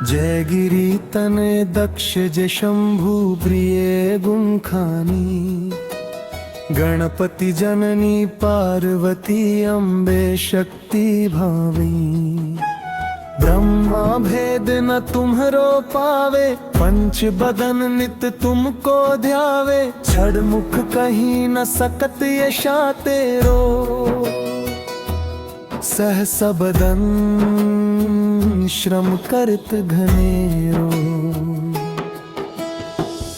जय गिरी तने दक्ष जय शंभु प्रिय गुणखानी। गणपति जननी पार्वती अम्बे शक्ति भावी। ब्रह्मा भेद न तुम्हरो पावे, पंच बदन नित तुमको ध्यावे। छड़ मुख कहीं न सकत यशा तेरो, सहस बदन श्रम करत घनेरो।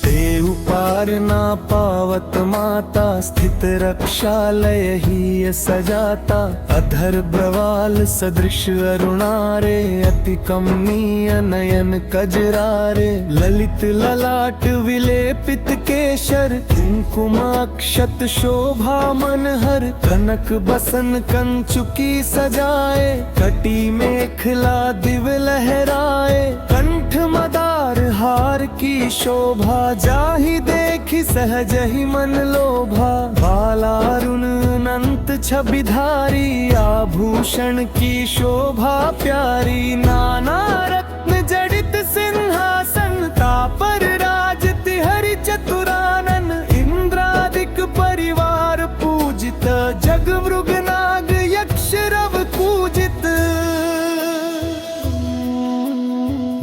ते उपार ना पावत माता, स्थित रक्षालय ही सजाता। अधर ब्रवाल सदृश अरुणारे, अति कमनीय नयन कजरारे। ललित ललाट विलेपित केशर, कुंकुमाक्षत शोभा मनहर। कनक बसन कंचुकी सजाए, कटी मेखला दिव लहराए। कंठ मदार हार की शोभा, जाहि देखि सहज ही मन लोभा। बालारुण अनंत छबिधारी, आभूषण की शोभा प्यारी। नाना रत्न जड़ित सिंहासन, तापर राजति हरि चतुरानन। इंद्रादिक परिवार पूजित, जग मृग नाग यक्ष रव पूजित।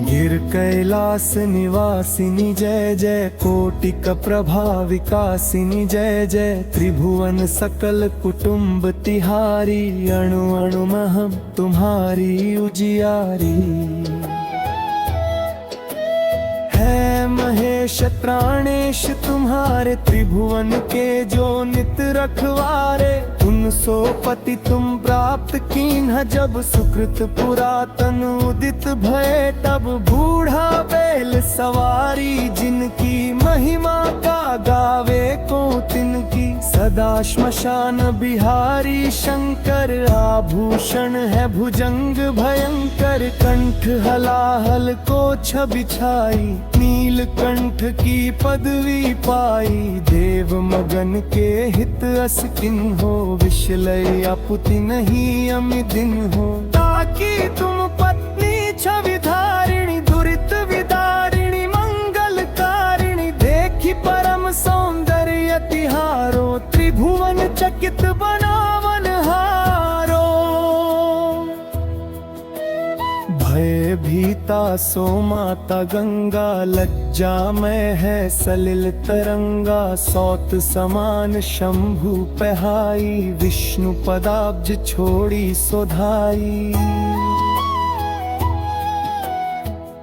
गिर कैलास निवासिनी जय जय, कोटिक प्रभा विकासिनी जय जय। त्रिभुवन सकल कुटुंब तिहारी, अणु अणु महम तुम्हारी उजियारी। है महेश प्राणेश तुम्हारे, त्रिभुवन के जो नित रखवारे। उन सो पति तुम प्राप्त कीन्ह, जब सुकृत पुरातन उदित भय तब। बूढ़ा बैल सवारी जिनकी, महिमा का गावे को तिनकी। सदा श्मशान बिहारी शंकर, आभूषण है भुजंग भयंकर। कंठ हलाहल को छवि छाई, नीलकंठ की पदवी पाई। देव मगन के हित अस किन्हो, विषलय अपुति नहीं अमि दिन हो। ताकि तुम पत्नी छवि धारिणी, दुरित विदारिणी मंगलकारिणी। देखी परम सौंदर्य तिहारो, त्रिभुवन चकित बनावन हारो। भय भीता सो माता गंगा, लज्जा में है सलिल तरंगा। सौत समान शंभु पहाई, विष्णु पदाब्ज छोड़ी सोधाई।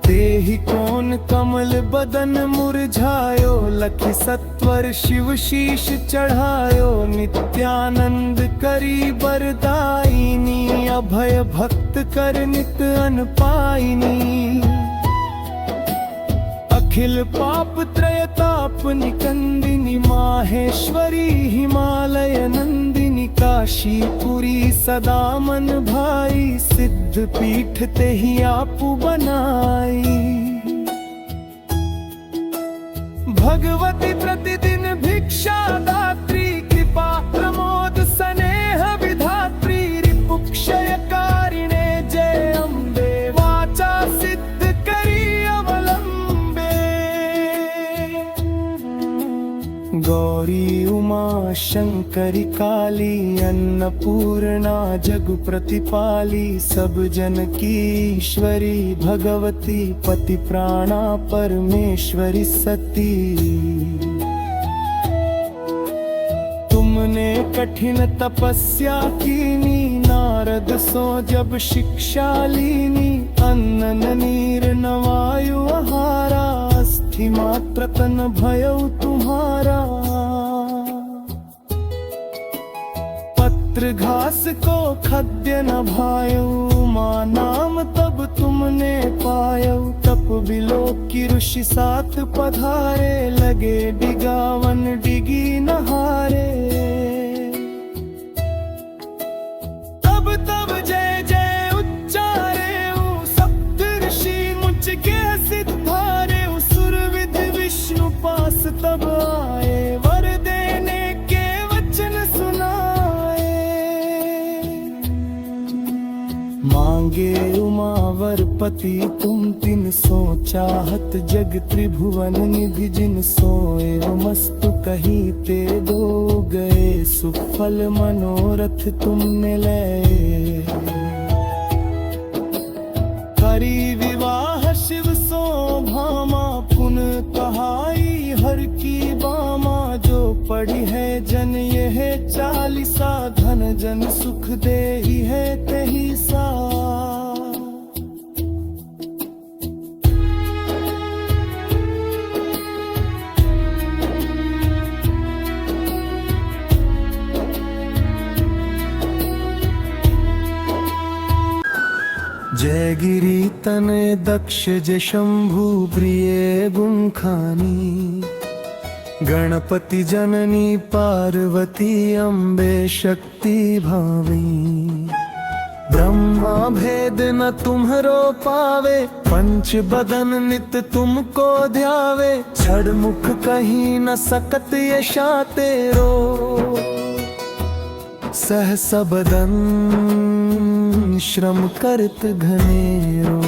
देहि कौन कमल बदन मुरझायो, लखि सत्वर शिव शीश चढ़ायो। नित्यानंद करी बरदायिनी, अभय भक्त कर नित अन पाइनी। अखिल पाप त्रयताप निकंदिनी, माहेश्वरी हिमालय नंदिनी। काशीपुरी सदा मन भाई, सिद्ध पीठ ते ही आपु बनाई। भगवती प्रतिदिन भिक्षा दात्री, कृपा प्रमोद स्नेह विधात्री। रिपुक्षय कारिणे जय अम्बे, वाचा सिद्ध करी अवलंबे। गौरी उमा शंकरी काली, अन्नपूर्णा जग प्रतिपाली। सब जन की ईश्वरी भगवती, पति प्राणा परमेश्वरी सती। तुमने कठिन तपस्या कीनी, नारद सो जब शिक्षा लीनी। अन्न नीर न वायु आहारा, अस्थि मात्र तन भयउ तुम्हारा। पत्र घास को खाद्य न भायउ, माँ नाम तब तुमने पायउ। तप बिलो की ऋषि साथ पधारे, लगे डिगावन डिगी नहारे। तब तब जय जय उच्चारे, सप्त ऋषि मुझ के सिद्धारे। सुर विधि विष्णु पास तब आए, वर देने के वचन सुनाए। मांगे उमा वर पति तुम तिन सो चाहत जग त्रिभुवन निधि जिन सोए मस्तु कही ते दो गए सुफल मनोरथ तुमने ले करी विवाह शिव सो भामा पुन कहाई हर की बामा जो पढ़ी है जन यह चालीसा धन जन सुख दे ही है तेही सा। जय गिरी तनय दक्ष जय शंभु प्रिय गुणखानी गणपति जननी पार्वती अम्बे शक्ति भावी ब्रह्मा भेद न तुम्हरो पावे पंच बदन नित तुमको ध्यावे छड़ मुख कहीं न सकत यशा तेरो सहस बदन श्रम करत घनेरो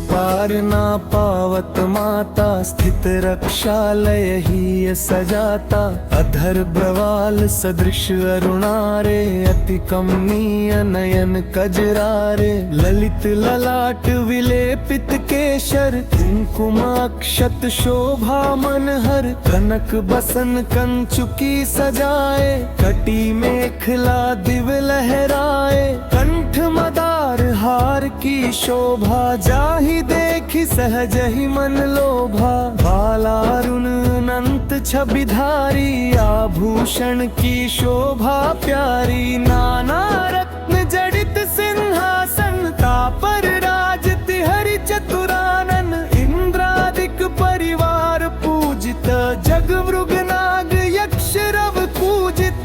पार ना पावत माता स्थित रक्षालय ही सजाता अधर ब्रवाल सदृश अरुणारे अति कमनीय नयन कजरारे ललित ललाट विलेपित केशर कुंकुमाक्षत शोभा मनहर कनक बसन कंचुकी सजाए कटी मेखला दिव लहराए कंठ मदार हार की शोभा जाहि देखी सहज ही मन लोभा बालारुण अनंत छबिधारी आभूषण की शोभा प्यारी नाना रत्न जड़ित सिंहासन तापर राजति हरि चतुरानन इंद्रादिक परिवार पूजित जग मृग नाग यक्ष रव पूजित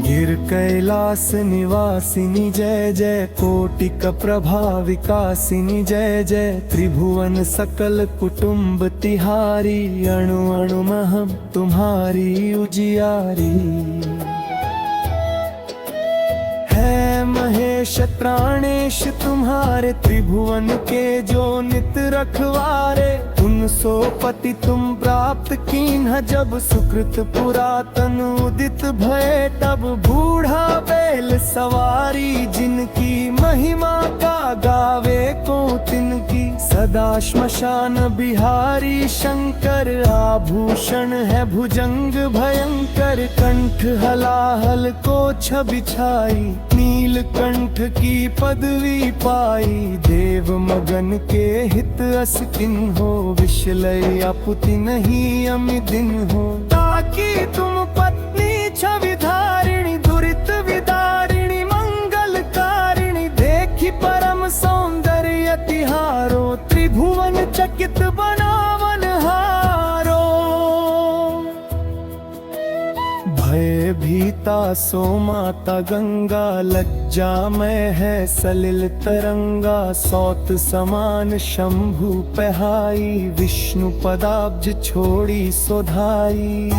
गिर कैलास निवासिनी जय जय कोटिक प्रभा विकासिनी जय जय त्रिभुवन सकल कुटुंब तिहारी अणु अणु महम तुम्हारी उजियारी है महेश प्राणेश तुम्हारे त्रिभुवन के जो नित रखवारे उन सो पति तुम प्राप्त कीन्ह जब सुकृत पुरातन उदित भय तब बूढ़ा बैल सवारी जिनकी महिमा का गावे को तिनकी सदा श्मशान बिहारी शंकर आभूषण है भुजंग भयंकर कंठ हलाहल को छवि छाई नीलकंठ की पदवी पाई देव मगन के हित अस किन हो विषलय अपुति नहीं अमिदिन हो ताकि तुम पत्नी छवि धारिणी दुरित विदारिणी मंगलकारिणी देखी परम सौंदर्य तिहारो त्रिभुवन चकित बनावन हारो भय भीता सो माता गंगा लज्जा में है सलिल तरंगा सौत समान शंभु पहाई विष्णु पदाब्ज छोड़ी सोधाई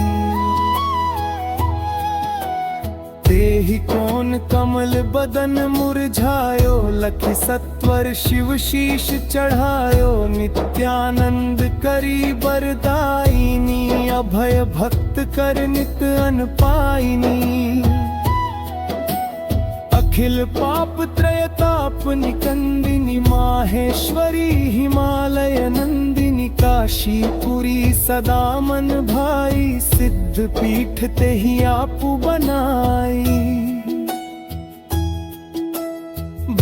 देहि कौन कमल बदन मुरझायो लखि सत्वर शिव शीश चढ़ायो नित्यानंद करी बरदायिनी अभय भक्त कर नित अन पाइनी अखिल पाप त्रयताप निकंदिनी माहेश्वरी हिमालय नंदिनी काशीपुरी सदा मन भाई सिद्ध पीठ ते ही आपु बनाई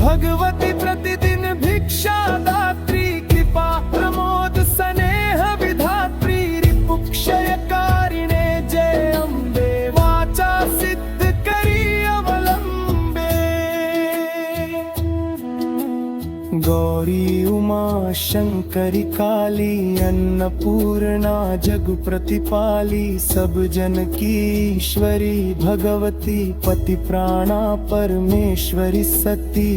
भगवती प्रतिदिन भिक्षा दात्री कृपा प्रमोद स्नेह विधात्री रिपुक्षय कारिणे जय अम्बे वाचा सिद्ध करी अवलंबे गौरी उमा शंकरी काली अन्नपूर्णा जग प्रतिपाली सब जन की ईश्वरी भगवती पति प्राणा परमेश्वरी सती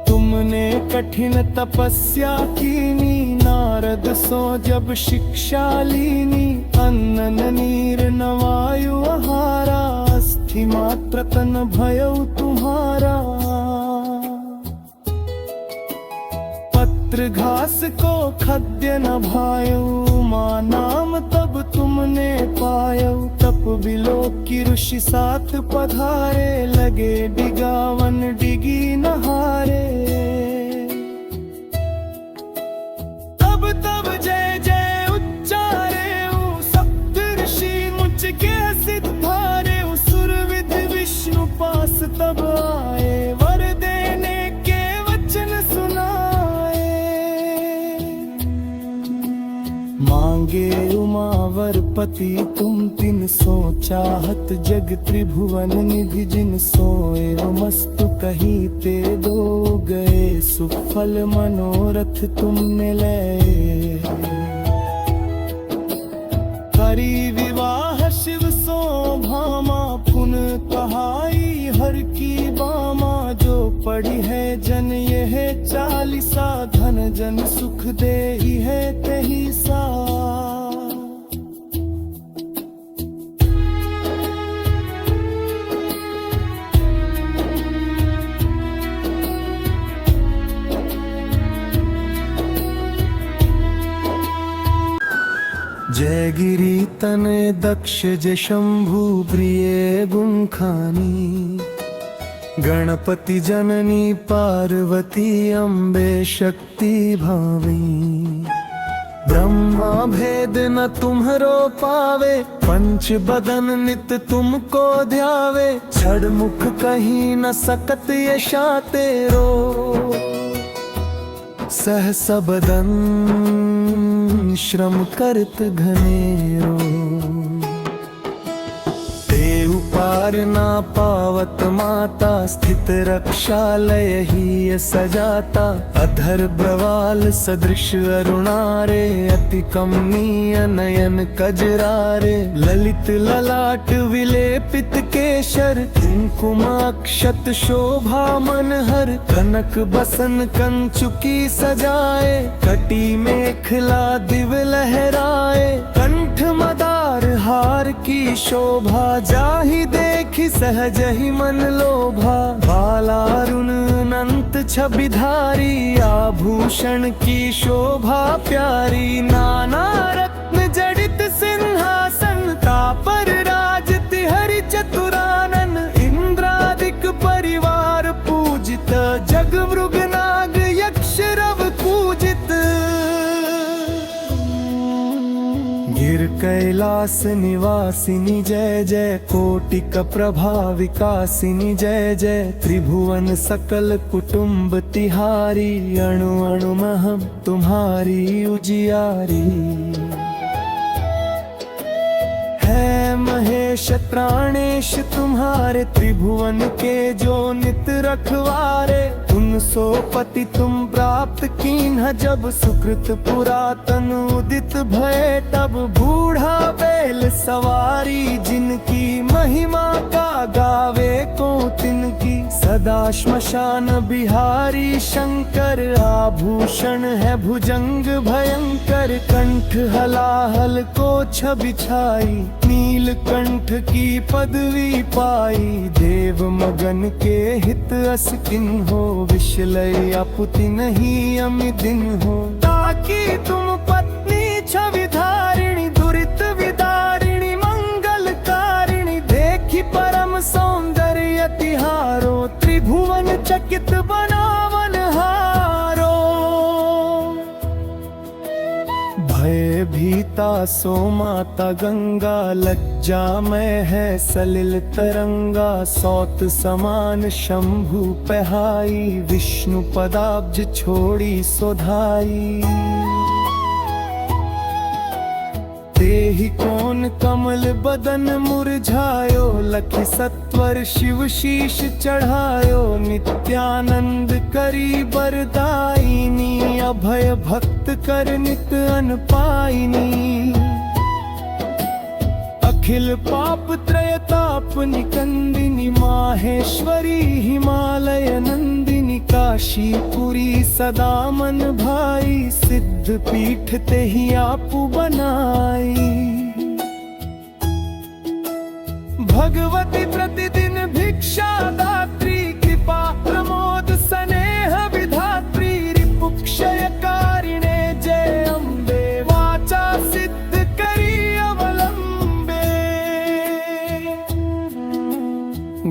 तुमने कठिन तपस्या कीनी नारद सो जब शिक्षा लीनी, अन्न नीर न वायु आहारा, अस्थि मात्र तन भयउ तुम्हारा। पत्र घास को खाद्य न भायउ, माँ नाम तब तुमने पायउ। तप बिलो की ऋषि साथ पधारे, लगे डिगावन डिगी नहारे। तब तब जय जय उच्चारे, सप्त ऋषि मुझ के सिद्धारे। सुर विधि विष्णु पास तब आए, वर देने के वचन सुनाए। मांगे उमावर पति तुम तिन सो, चाहत जग त्रिभुवन निधि जिन सोए। मस्तु कही ते दो गए, सुफल मनोरथ तुमने ले। हरि विवाह शिव सो भामा, पुन कहाई हर की बामा। जो पढ़ी है जन यह चालीसा, धन जन सुख दे है तही सा। जय गिरी तने दक्ष जय शंभु प्रिय गुणखानी। गणपति जननी पार्वती अम्बे शक्ति भावी। ब्रह्मा भेद न तुम्हरो पावे, पंच बदन नित तुमको ध्यावे। छड़ मुख कहीं न सकत यशा तेरो, सहस बदन श्रम करत घनेरो। देव पार ना पावत माता, स्थित रक्षालय ही सजाता। अधर ब्रवाल सदृश अरुणारे, अति कमनीय नयन कजरारे। ललित ललाट विलेपित केशर, कुंकुमाक्षत शोभा मनहर। कनक बसन कंचुकी सजाए, कटी मेखला दिव लहराए। कंठ मदार हार की शोभा, जाहि देखि सहज ही मन लोभा। बालारुण अनंत छबिधारी, आभूषण की शोभा प्यारी। नाना रत्न जड़ित सिंहासन, तापर राजति हरि चतुरानन। इंद्रादिक परिवार पूजित, जग मृग नाग यक्ष रव पूजित। गिर कैलास निवासिनी जय जय, कोटिक प्रभा विकासिनी जय जय। त्रिभुवन सकल कुटुंब तिहारी, अणु अणु महम तुम्हारी उजियारी। है महेश प्राणेश तुम्हारे, त्रिभुवन के जो नित रखवारे। उन सो पति तुम प्राप्त कीन्ह, जब सुकृत पुरातन उदित भय। तब बूढ़ा बैल सवारी, जिनकी महिमा का गावे को तिनकी। सदा श्मशान बिहारी शंकर, आभूषण है भुजंग भयंकर। कंठ हलाहल को छबिछाई, नीलकंठ की पदवी पाई। देव मगन के हित अस किन्हो, विषलय अपुति नहीं अमिदिन हो। ताकि तुम पत्नी छविधारिणी, दुरित विदारिणी मंगलकारिणी। देखी परम सौंदर्य तिहारो, त्रिभुवन चकित बनावन हारो। भय भीता सो माता गंगा, लज्जा में है सलिल तरंगा। सौत समान शंभु पहाई, विष्णु पदाब्ज छोड़ी सोधाई। देहि कौन कमल बदन मुरझायो, लखि सत्वर शिव शीश चढ़ायो। नित्यानंद करी बरदायिनी, अभय भक्त कर नित अन पाइनी। अखिल पाप त्रयताप निकंदिनी, माहेश्वरी हिमालय नंदिनी। काशीपुरी सदा मन भाई, सिद्ध पीठ ते ही आपू बनाई। भगवती प्रतिदिन भिक्षा दात्री, कृपा प्रमोद स्नेह विधात्री। रिपुक्षयकारिणे जय अम्बे, वाचा सिद्ध करी अवलंबे।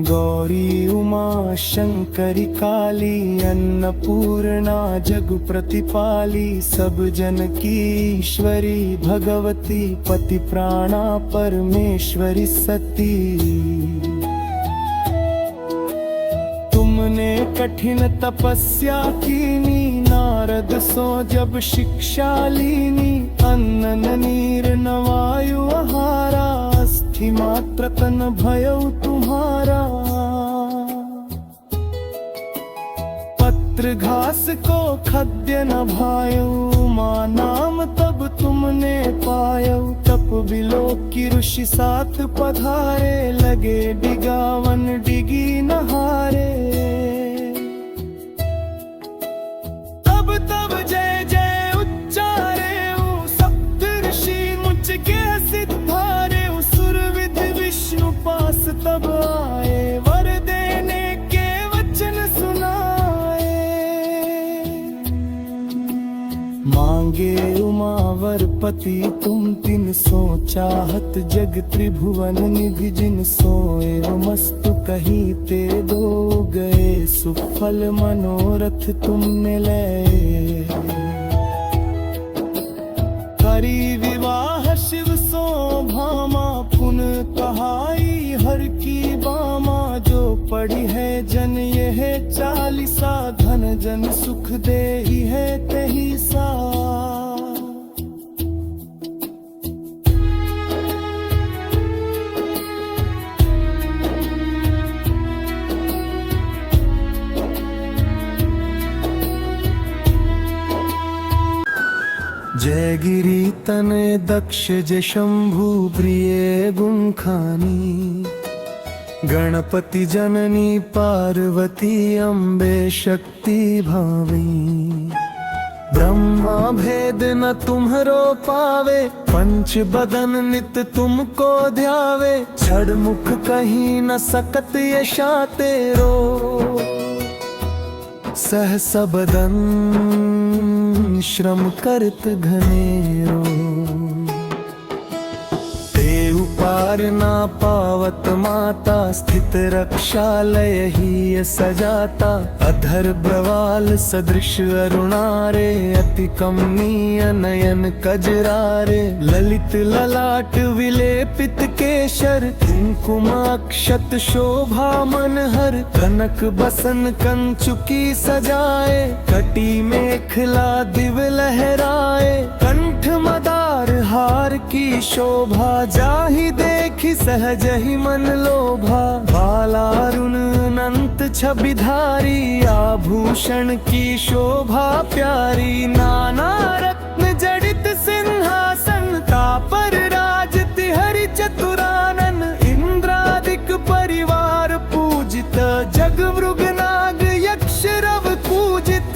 गौरी उमा शंकरी काली, अन्नपूर्णा जग प्रतिपाली। सब जन की ईश्वरी भगवती, पति प्राणा परमेश्वरी सती। तुमने कठिन तपस्या कीनी, नारद सो जब शिक्षा लीनी। अन्न नीर न वायु आहारा, अस्थि मात्र तन भयउ तुम्हारा। पत्र घास को खाद्य न भायउ, माँ नाम तब तुमने पायउ। तप बिलो की ऋषि साथ पधारे, लगे डिगावन डिगी नहारे। तब तब जय जय उच्चारे, सप्त ऋषि मुझ के सिद्धारे। सुर विधि विष्णु पास तब आए, वर देने के वचन सुनाए। मांगे उमावर पति तुम, तिन सो चाहत जग त्रिभुवन निधि। जिन सोए मस्तु कहीं ते दो, गए सुफल मनोरथ तुमने ले। करी विवाह शिव सो भामा, पुन कहाई हर की बामा। जो पढ़ी है जन यह चालीसा, धन जन सुख दे ही है तही सा। जय गिरी तनय दक्ष जय शंभु, प्रिय गुणखानी। गणपति जननी पार्वती, अम्बे शक्ति भावी। ब्रह्मा भेद न तुम्हरो पावे, पंच बदन नित तुमको ध्यावे। छड़ मुख कहीं न सकत यशा तेरो, सहस बदन श्रम करत घनेरो। देव पार ना पावत माता, स्थित रक्षालय ही सजाता। अधर ब्रवाल सदृश अरुणारे, अति कमनीय नयन कजरारे। ललित ललाट विलेपित केशर, कुंकुम अक्षत शोभा मनहर। कनक बसन कंचुकी सजाए, कटी मेखला दिव लहराए। कंठ मदार हार की शोभा, जाहि देखि सहज ही मन लोभा। बालारुण अनंत छबिधारी, आभूषण की शोभा प्यारी। नाना रत्न जड़ित सिंहासन, तापर राजति हरि चतुरानन। इंद्रादिक परिवार पूजित, जग मृग नाग यक्ष रव पूजित।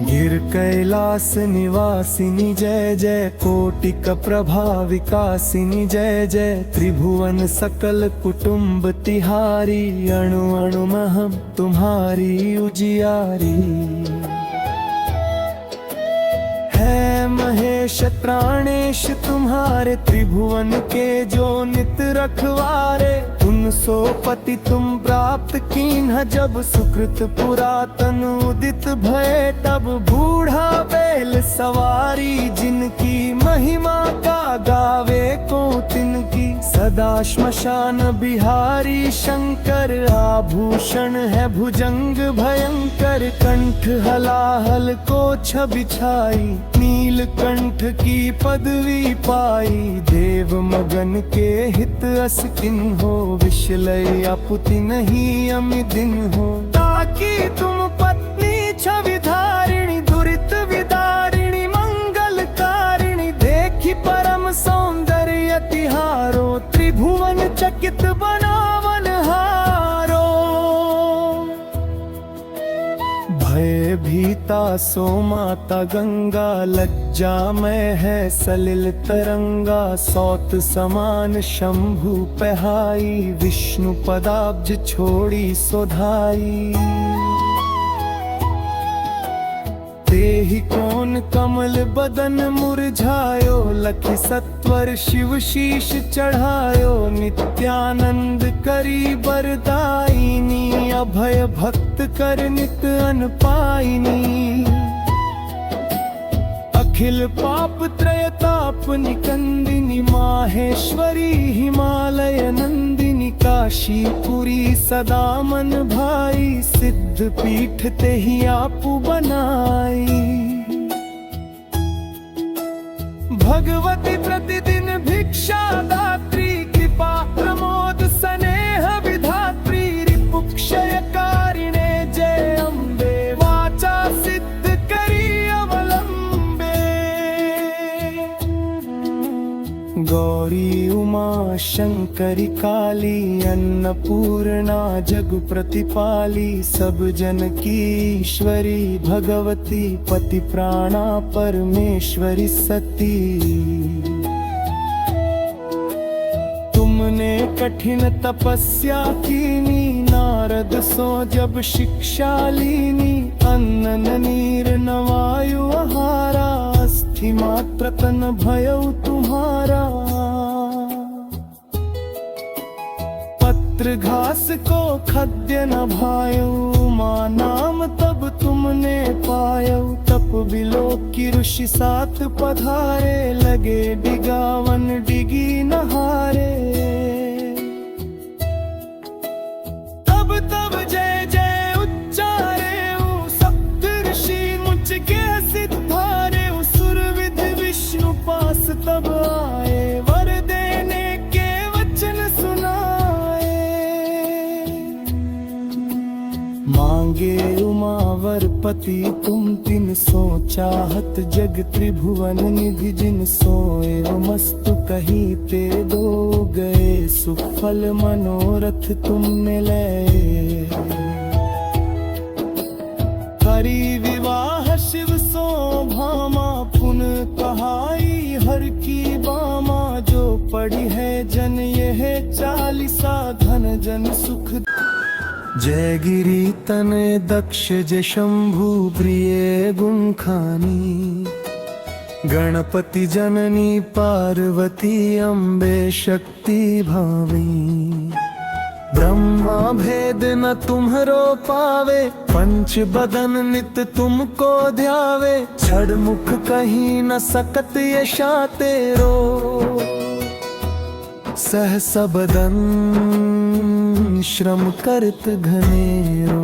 गिर कैलास निवासिनी जय जय, कोटिक प्रभा विकासिनी जय जय। त्रिभुवन सकल कुटुंब तिहारी, अणु अणु महम तुम्हारी उजियारी। है महेश प्राणेश तुम्हारे, त्रिभुवन के जो नित रखवारे। उन सो पति तुम प्राप्त कीन्ह, जब सुकृत पुरातन उदित भय। तब बूढ़ा बैल सवारी, जिनकी महिमा का गावे को तिनकी। सदा श्मशान बिहारी शंकर, आभूषण है भुजंग भयंकर। कंठ हलाहल को छवि छाई, नीलकंठ की पदवी पाई। देव मगन के हित अस किन हो, विषलय अपुति नहीं अमिदिन हो। ताकि तुम पत्नी छवि धारिणी, दुरित विदारिणी मंगलकारिणी। देखी परम सौंदर्य तिहारो, त्रिभुवन चकित बनावन हारो। ममता सो माता गंगा, लज्जा में है सलिल तरंगा, सौत समान शंभु पहाई, विष्णु पदाब्ज छोड़ी सोधाई। तेहि कौन कमल बदन मुरझायो, लखि सत्वर शिव शीश चढ़ायो, नित्यानंद करी बरदायिनी, अभय भक्त कर नित अन पाइनी। अखिल पाप त्रयताप निकंदिनी, माहेश्वरी हिमालय नंदिनी, काशीपुरी सदा मन भाई, सिद्ध पीठ ते ही आपु बनाई। भगवती प्रतिदिन भिक्षा दात्री, कृपा प्रमोद स्नेह विधात्री, रिपुक्षयकारिणे जय अम्बे, वाचा सिद्ध करी अवलंबे। गौरी उमा शंकरी काली, अन्नपूर्णा जग प्रतिपाली, सब जन की ईश्वरी भगवती, पति प्राणा परमेश्वरी सती। तुमने कठिन तपस्या कीनी, नारद सो जब शिक्षा लीनी, अन्न नीर न वायु आहारा, अस्थि मात्र तन भयउ तुम्हारा। पत्र घास को खद्य न भायऊ, माँ नाम तब तुमने पायऊ, तप बिलो की ऋषि साथ पधारे, लगे डिगावन डिगी नहारे। तब तब जय जय उच्चारे, सप्त ऋषि मुझ के सिद्धारे, सुर विधि विष्णु पास तब आए, वर देने के वचन सुनाए। मांगे उमावर पति तुम तिन सो, चाहत जग त्रिभुवन निधि जिन सोए, मस्तु कही ते दो गए, सुफल मनोरथ तुमने ले। हरि विवाह शिव सो भामा, पुन कहाई हर की बामा, जो पढ़ी है जन यह चालीसा, धन जन सुख। जय गिरी तने दक्ष जय शंभु प्रिय गुण खानी, गणपति जननी पार्वती अम्बे शक्ति भावी। ब्रह्मा भेद न तुम्हरो पावे, पंच बदन नित तुमको ध्यावे, छड़ मुख कहीं न सकत यशा तेरो, सहस बदन श्रम करत घनेरो।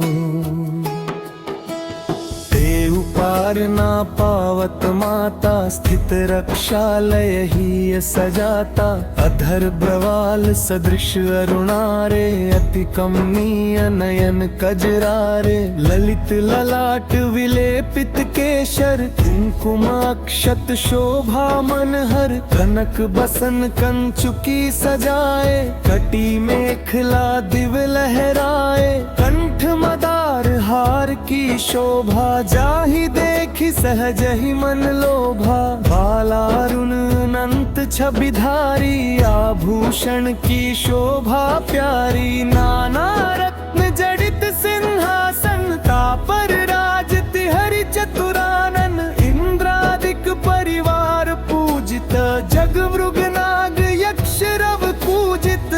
देव पार ना पावत माता, स्थित रक्षालय ही सजाता, अधर ब्रवाल सदृश अरुणारे, अति कमनीय नयन कजरारे, ललित ललाट विलेपित केशर, कुंकुम अक्षत शोभा मनहर, कनक बसन कंचुकी सजाए, कटी मेखला दिव लहराए, कंठ मदार हार की शोभा, जाहि देखि सहज ही मन लोभा, बालारुण अनंत छबिधारी, आभूषण की शोभा प्यारी, नाना रत्न जड़ित सिंहासन, तापर राजति हरि चतुरानन, इंद्रादिक परिवार पूजित, जग मृग नाग यक्ष रव पूजित।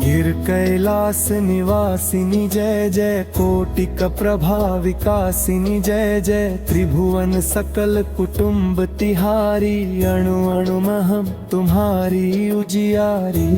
गिर कैलास निवासिनी जय जय, कोटिक प्रभा विकासिनी जय जय, त्रिभुवन सकल कुटुंब तिहारी, अणु अणु महम तुम्हारी उजियारी।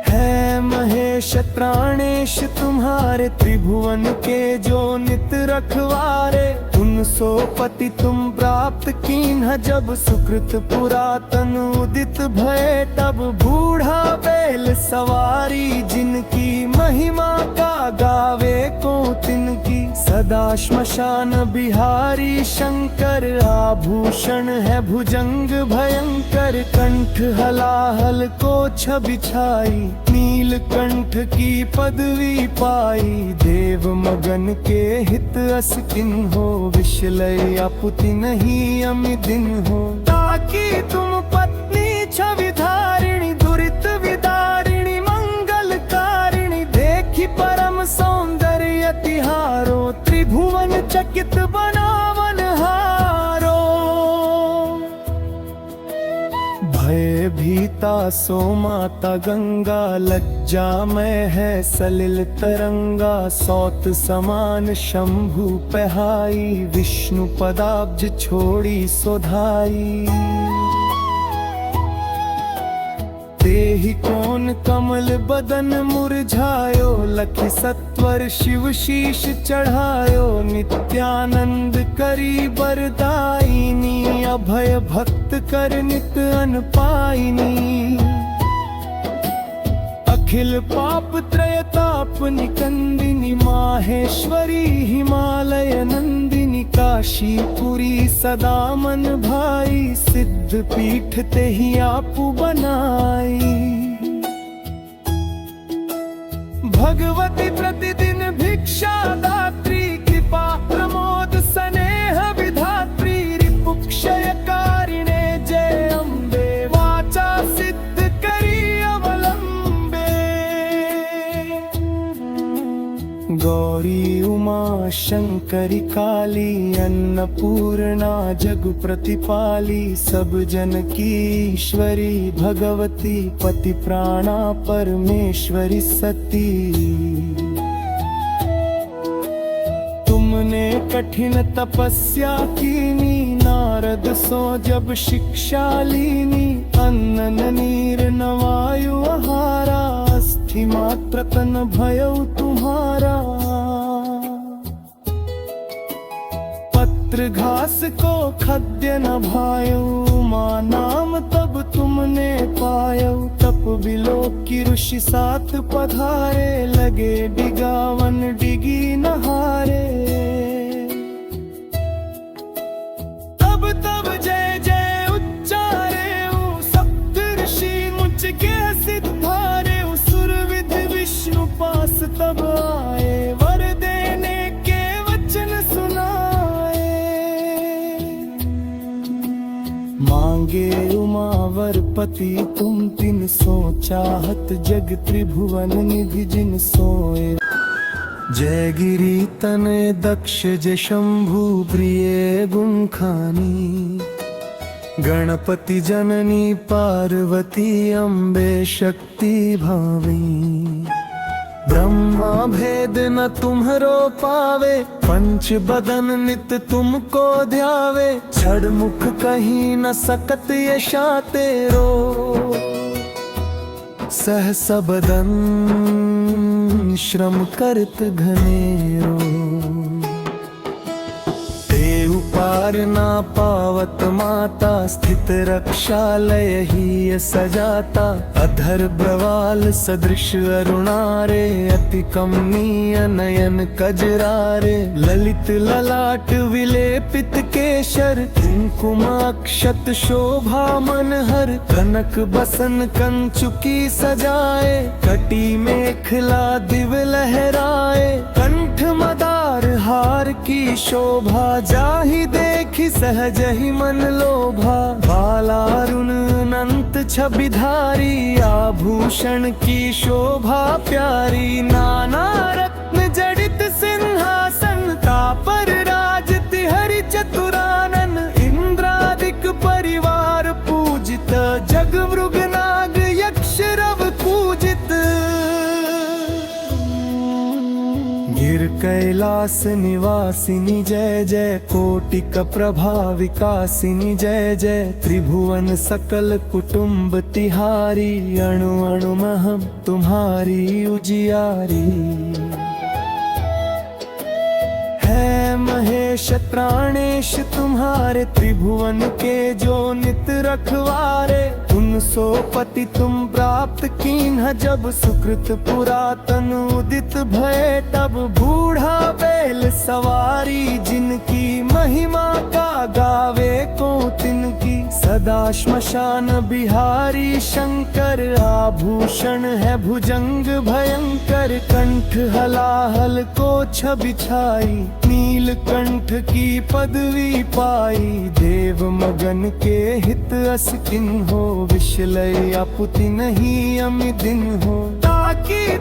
है महेश प्राणेश तुम्हारे, त्रिभुवन के जो नित रखवारे, उन सो पति तुम प्राप्त कीन्ह, जब सुकृत पुरातन उदित भय, तब बूढ़ा बैल सवारी, जिनकी महिमा का गावे को तिनकी, सदा श्मशान बिहारी शंकर, आभूषण है भुजंग भयंकर, कंठ हलाहल को छबिछाई, नीलकंठ कंठ की पदवी पाई। देव मगन के हित अस किन्हो, विषलय आपुति नहीं अमि दिन हो। ताकि तुम पत्नी छवि धारिणी, दुरित विदारिणी मंगलकारिणी। देखी परम सौंदर्य तिहारो, त्रिभुवन चकित बनावन हारो। भय भीता सो माता गंगा, लज्जा में है सलिल तरंगा। सौत समान शंभु पहाई, विष्णु पदाब्ज छोड़ी सोधाई। देहि कौन कमल बदन मुरझायो, लखि सत्वर शिव शीश चढ़ायो। नित्यानंद करी बरदायिनी, अभय भक्त कर नित अन पाइनी। अखिल पाप त्रयताप निकंदिनी, माहेश्वरी हिमालय नंदिनी। काशीपुरी सदा मन भाई, सिद्ध पीठ ते ही आपु बनाई। भगवती प्रतिदिन भिक्षा दात्री, कृपा प्रमोद स्नेह विधात्री। रिपुक्षयकारिणे जय अम्बे, वाचा सिद्ध करी अवलंबे। गौरी उमा शंकरी काली, अन्नपूर्णा जग प्रतिपाली। सब जन की ईश्वरी भगवती, पति प्राणा परमेश्वरी सती। तुमने कठिन तपस्या कीनी, नारद सो जब शिक्षा लीनी। अन्न नीर न वायु आहारा, अस्थि मात्र तन भयउ तुम्हारा। पत्र घास को खाद्य न भायो, माँ नाम तब तुमने पायो। तप बिलो की ऋषि साथ पधारे, लगे डिगावन डिगी नहारे। तब तब जय जय उच्चारे, सप्त ऋषि मुझ के सिद्धारे। सुर विधि विष्णु पास तब आए, वर देने के वचन सुनाए। मांगे उमावर पति तुम तिन सो, चाहत जग त्रिभुवन निधि जिन सोए। जय गिरी तनय दक्ष जय शंभु, प्रिय गुणखानी। गणपति जननी पार्वती, अम्बे शक्ति भावी। ब्रह्मा भेद न तुम्हरो पावे, पंच बदन नित तुमको ध्यावे। छड़ मुख कहीं न सकत यशा तेरो, सहस बदन श्रम करत घनेरो। पार ना पावत माता, स्थित रक्षालय ही सजाता। अधर ब्रवाल सदृश अरुणारे, अति कमनीय नयन कजरारे। ललित ललाट विलेपित केशर, कुंकुम अक्षत शोभा मनहर। कनक बसन कंचुकी सजाए, कटी मेखला दिव लहराए। कंठ मदार हार की शोभा, जाहि देखी सहज ही मन लोभा। बालारुण अनंत छबिधारी, आभूषण की शोभा प्यारी। नाना रत्न जड़ित सिंहासन, तापर राजति हरि चतुरानन। इंद्रादिक परिवार पूजित, जग मृग नाग यक्ष रव पूजित। गिर कैलास निवासिनी जय जय, कोटिक प्रभा विकासिनी जय जय। त्रिभुवन सकल कुटुंब तिहारी, अणु अणु महम तुम्हारी उजियारी। है महेश प्राणेश तुम्हारे, त्रिभुवन के जो नित रखवारे। उन सो पति तुम प्राप्त कीन्ह, जब सुकृत पुरातन उदित भये तब बूढ़ा बैल सवारी जिनकी महिमा का गावे को तिनकी सदा श्मशान बिहारी शंकर आभूषण है भुजंग भयंकर कंठ हलाहल को बिछाई नीलकंठ की पदवी पाई देव मगन के हित अस किन हो विषलय अपुति नहीं अमिदिन हो ताकि